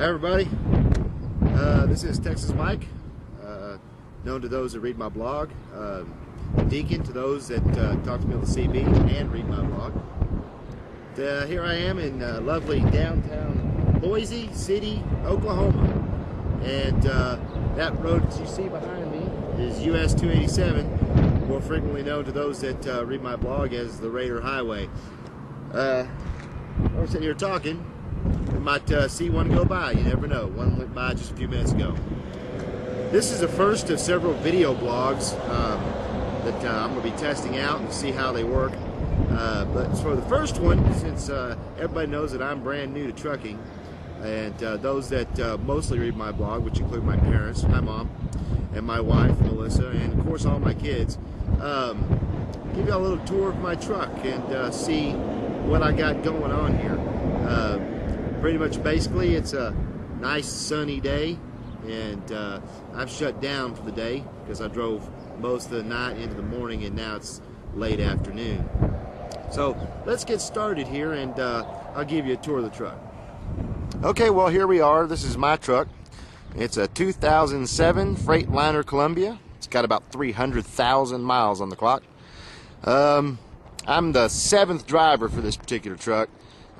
Hi everybody, this is TexasMike, known to those that read my blog, Deacon to those that talk to me on the CB and read my blog. Here I am in lovely downtown Boise City, Oklahoma, and that road that you see behind me is US 287, more frequently known to those that read my blog as the Raider Highway. We're sitting here talking. We might see one go by, you never know. One went by just a few minutes ago. This is the first of several video blogs that I'm going to be testing out and see how they work. But for the first one, since everybody knows that I'm brand new to trucking, and those that mostly read my blog, which include my parents, my mom, and my wife, Melissa, and of course all my kids, give you a little tour of my truck and see what I got going on here. Pretty much basically it's a nice sunny day, and I've shut down for the day because I drove most of the night into the morning, and now it's late afternoon. So let's get started here, and I'll give you a tour of the truck. Okay, well, here we are. This is my truck. It's a 2007 Freightliner Columbia. It's got about 300,000 miles on the clock. I'm the 7th driver for this particular truck,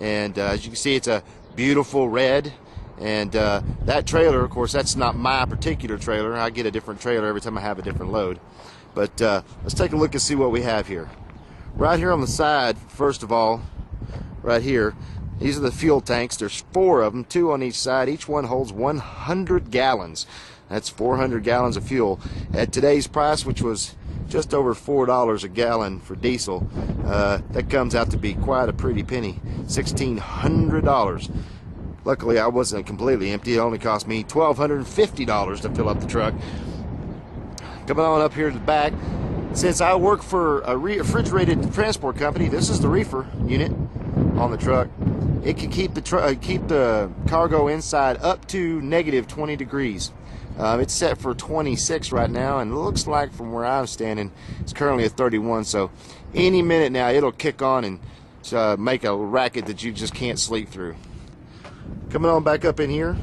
and as you can see, it's a beautiful red. And that trailer, of course, that's not my particular trailer. I get a different trailer every time I have a different load. But let's take a look and see what we have here. Right here on the side, first of all, right here, these are the fuel tanks. There's 4 of them, 2 on each side. Each one holds 100 gallons. That's 400 gallons of fuel. At today's price, which was just over $4 a gallon for diesel, that comes out to be quite a pretty penny, $1,600. Luckily, I wasn't completely empty. It only cost me $1,250 to fill up the truck. Coming on up here to the back, since I work for a refrigerated transport company, this is the reefer unit on the truck. It can keep the cargo inside up to negative 20 degrees. It's set for 26 right now, and it looks like from where I'm standing, it's currently at 31. So any minute now, it'll kick on and make a racket that you just can't sleep through. Coming on back up in here,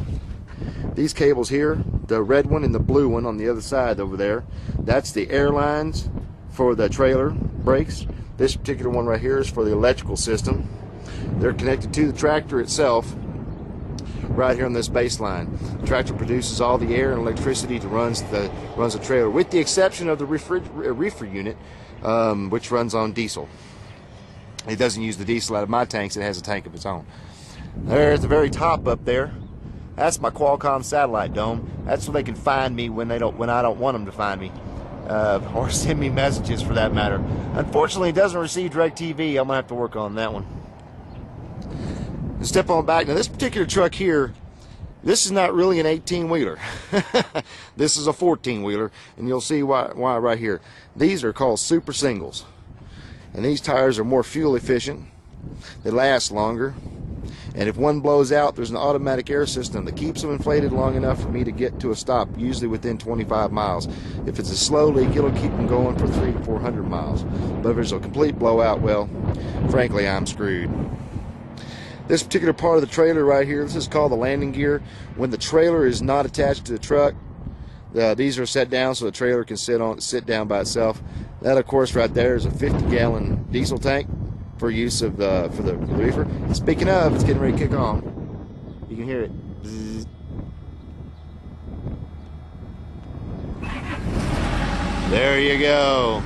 these cables here, the red one and the blue one on the other side over there, that's the airlines for the trailer brakes. This particular one right here is for the electrical system. They're connected to the tractor itself right here on this baseline. The tractor produces all the air and electricity that runs the trailer, with the exception of the reefer unit, which runs on diesel. It doesn't use the diesel out of my tanks. It has a tank of its own. There at the very top up there, that's my Qualcomm satellite dome. That's where they can find me when I don't want them to find me, or send me messages for that matter. Unfortunately, it doesn't receive DirecTV. I'm gonna have to work on that one. Step on back. Now this particular truck here, this is not really an 18-wheeler. This is a 14-wheeler, and you'll see why right here. These are called super singles, and these tires are more fuel efficient. They last longer. And if one blows out, there's an automatic air system that keeps them inflated long enough for me to get to a stop, usually within 25 miles. If it's a slow leak, it'll keep them going for 300 to 400 miles. But if there's a complete blowout, well, frankly, I'm screwed. This particular part of the trailer right here, this is called the landing gear. When the trailer is not attached to the truck, these are set down so the trailer can sit down by itself. That, of course, right there is a 50-gallon diesel tank for use of for the reefer. Speaking of, it's getting ready to kick on. You can hear it. Bzzz. There you go.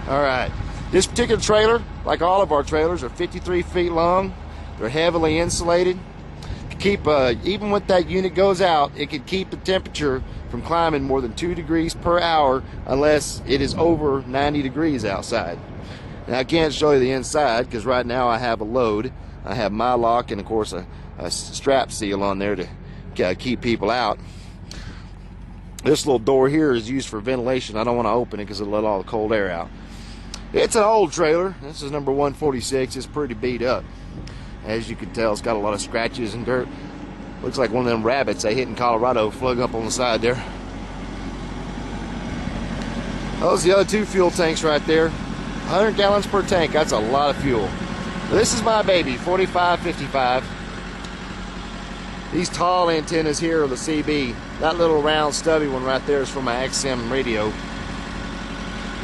All right. This particular trailer, like all of our trailers, are 53 feet long. They're heavily insulated. Keep even when that unit goes out, it can keep the temperature from climbing more than 2 degrees per hour unless it is over 90 degrees outside. Now, I can't show you the inside because right now I have a load. I have my lock and, of course, a strap seal on there to keep people out. This little door here is used for ventilation. I don't want to open it because it'll let all the cold air out. It's an old trailer. This is number 146. It's pretty beat up. As you can tell, it's got a lot of scratches and dirt. Looks like one of them rabbits they hit in Colorado flung up on the side there. Those are the other 2 fuel tanks right there. 100 gallons per tank, that's a lot of fuel. This is my baby, 4555. These tall antennas here are the CB. That little round stubby one right there is for my XM radio.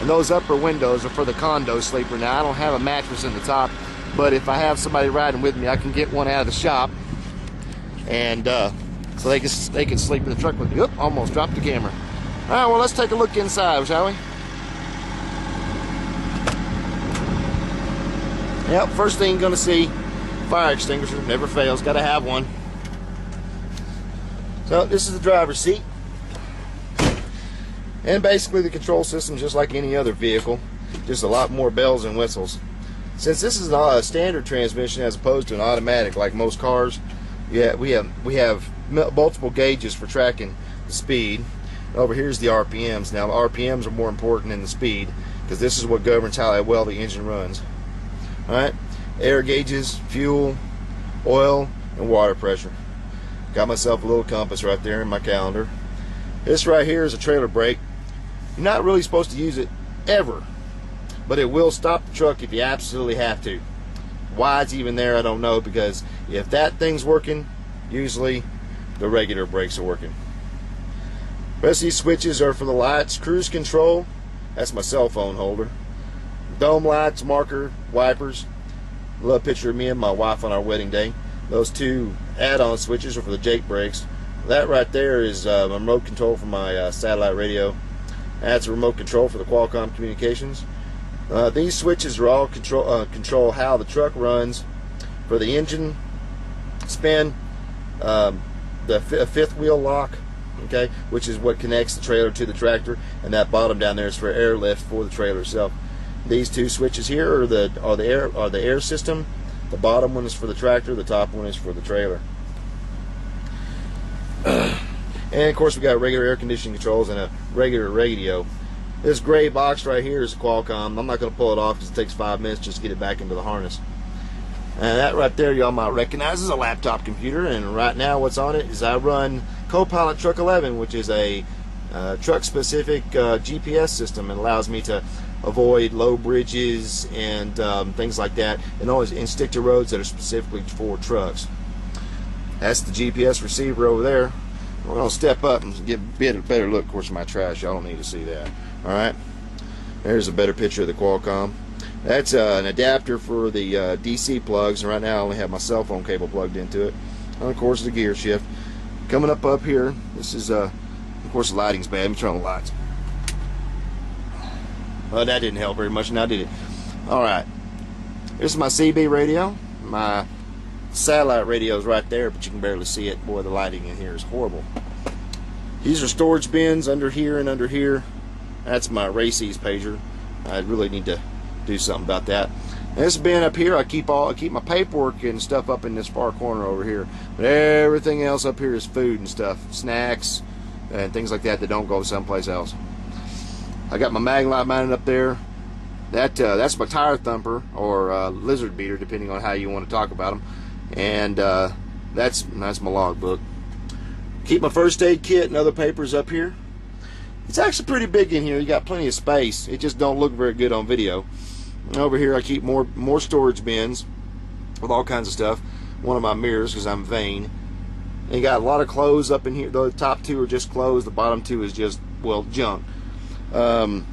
And those upper windows are for the condo sleeper. Now I don't have a mattress in the top, but if I have somebody riding with me, I can get one out of the shop, and so they can sleep in the truck with me. Oop, almost dropped the camera. All right, well, let's take a look inside, shall we? Yep, first thing you're gonna see, fire extinguisher, never fails, gotta have one. So this is the driver's seat. And basically the control system is just like any other vehicle, just a lot more bells and whistles. Since this is a standard transmission as opposed to an automatic like most cars, yeah, we have multiple gauges for tracking the speed. Over here's the RPMs. Now the RPMs are more important than the speed because this is what governs how well the engine runs. Alright, air gauges, fuel, oil, and water pressure. Got myself a little compass right there in my calendar. This right here is a trailer brake. You're not really supposed to use it ever, but it will stop the truck if you absolutely have to. Why it's even there, I don't know, because if that thing's working, usually the regular brakes are working. The rest of these switches are for the lights. Cruise control, that's my cell phone holder. Dome lights, marker, wipers. A little picture of me and my wife on our wedding day. Those two add-on switches are for the Jake brakes. That right there is a remote control for my satellite radio. That's a remote control for the Qualcomm communications. These switches are all control how the truck runs. For the engine spin, the fifth wheel lock, okay, which is what connects the trailer to the tractor, and that bottom down there is for airlift for the trailer itself. These two switches here are the air system. The bottom one is for the tractor. The top one is for the trailer. And of course we got regular air conditioning controls and a regular radio. This gray box right here is Qualcomm. I'm not going to pull it off because it takes 5 minutes just to get it back into the harness. And that right there y'all might recognize is a laptop computer, and right now what's on it is I run Copilot Truck 11, which is a truck specific GPS system. It allows me to avoid low bridges and things like that, and stick to roads that are specifically for trucks. That's the GPS receiver over there. We're going to step up and get a better look. Of course, my trash, y'all don't need to see that. Alright, there's a better picture of the Qualcomm. That's an adapter for the DC plugs, and right now I only have my cell phone cable plugged into it. And of course, the gear shift. Coming up here, this is, of course, the lighting's bad. Let me turn on the lights. Well, that didn't help very much, now did it? Alright, this is my CB radio. My satellite radio is right there, but you can barely see it. Boy, the lighting in here is horrible. These are storage bins under here and under here. That's my Races pager. I really need to do something about that. And this bin up here, I keep my paperwork and stuff up in this far corner over here. But everything else up here is food and stuff, snacks and things like that don't go someplace else. I got my mag light mounted up there. That's my tire thumper or lizard beater, depending on how you want to talk about them. And that's my logbook. Keep my first aid kit and other papers up here. It's actually pretty big in here. You got plenty of space. It just don't look very good on video. And over here I keep more storage bins with all kinds of stuff. One of my mirrors because I'm vain. And you got a lot of clothes up in here. The top two are just clothes. The bottom two is just, well, junk. Got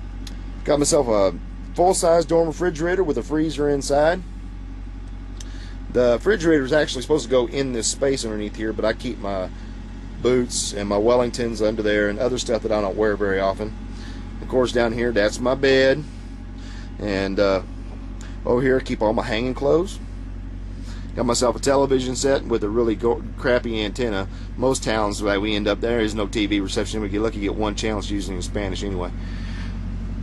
myself a full-size dorm refrigerator with a freezer inside. The refrigerator is actually supposed to go in this space underneath here, but I keep my boots and my Wellingtons under there and other stuff that I don't wear very often. Of course, down here, that's my bed. And over here, I keep all my hanging clothes. Got myself a television set with a really crappy antenna. Most towns that we end up, there is no TV reception. We get lucky to get one channel, it's usually in Spanish anyway.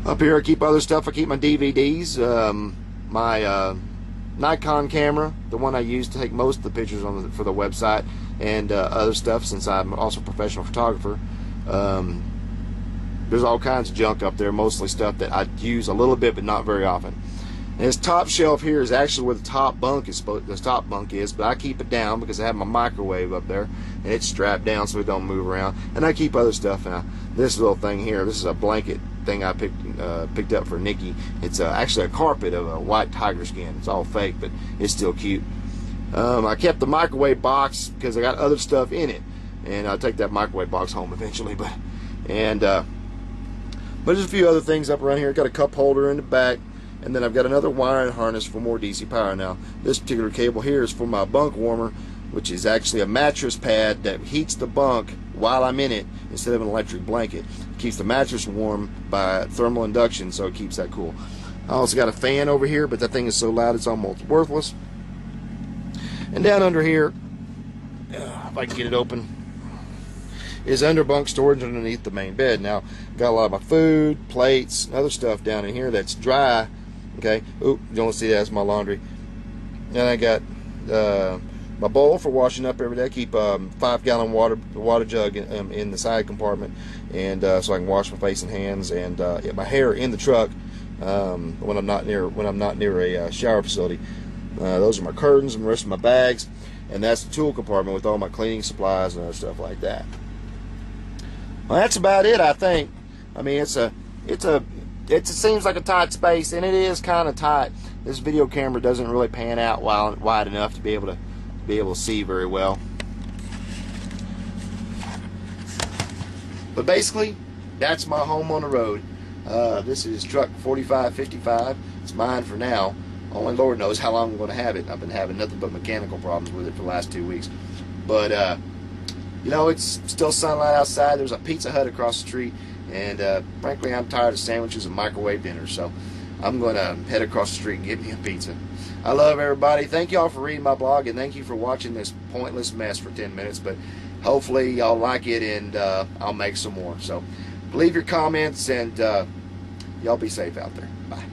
Up here, I keep other stuff. I keep my DVDs, my Nikon camera, the one I use to take most of the pictures for the website, and other stuff, since I'm also a professional photographer. There's all kinds of junk up there, mostly stuff that I use a little bit but not very often. And this top shelf here is actually where the top bunk is, but I keep it down because I have my microwave up there and it's strapped down so it don't move around. And I keep other stuff now. This little thing here, this is a blanket thing I picked up for Nikki. It's actually a carpet of a white tiger skin. It's all fake, but it's still cute. I kept the microwave box because I got other stuff in it, and I'll take that microwave box home eventually. But there's a few other things up around here. Got a cup holder in the back, and then I've got another wiring harness for more DC power. Now, this particular cable here is for my bunk warmer, which is actually a mattress pad that heats the bunk while I'm in it instead of an electric blanket. It keeps the mattress warm by thermal induction, so it keeps that cool. I also got a fan over here, but that thing is so loud it's almost worthless. And down under here, if I can get it open, is underbunk storage underneath the main bed. Now, got a lot of my food, plates, and other stuff down in here that's dry. Okay, oop, you don't see that, that's my laundry. Then I got my bowl for washing up every day. I keep a 5-gallon water jug in the side compartment, and so I can wash my face and hands, and my hair in the truck when I'm not near a shower facility. Those are my curtains and the rest of my bags, and that's the tool compartment with all my cleaning supplies and other stuff like that. Well, that's about it, I think. I mean, it seems like a tight space, and it is kind of tight. This video camera doesn't really pan out wide enough to be able to see very well. But basically, that's my home on the road. This is truck 4555. It's mine for now. Only Lord knows how long I'm going to have it. I've been having nothing but mechanical problems with it for the last 2 weeks. But you know, it's still sunlight outside. There's a Pizza Hut across the street, and frankly, I'm tired of sandwiches and microwave dinners, so I'm going to head across the street and get me a pizza. I love everybody. Thank y'all for reading my blog, and thank you for watching this pointless mess for 10 minutes, but hopefully y'all like it, and I'll make some more. So leave your comments, and y'all be safe out there. Bye.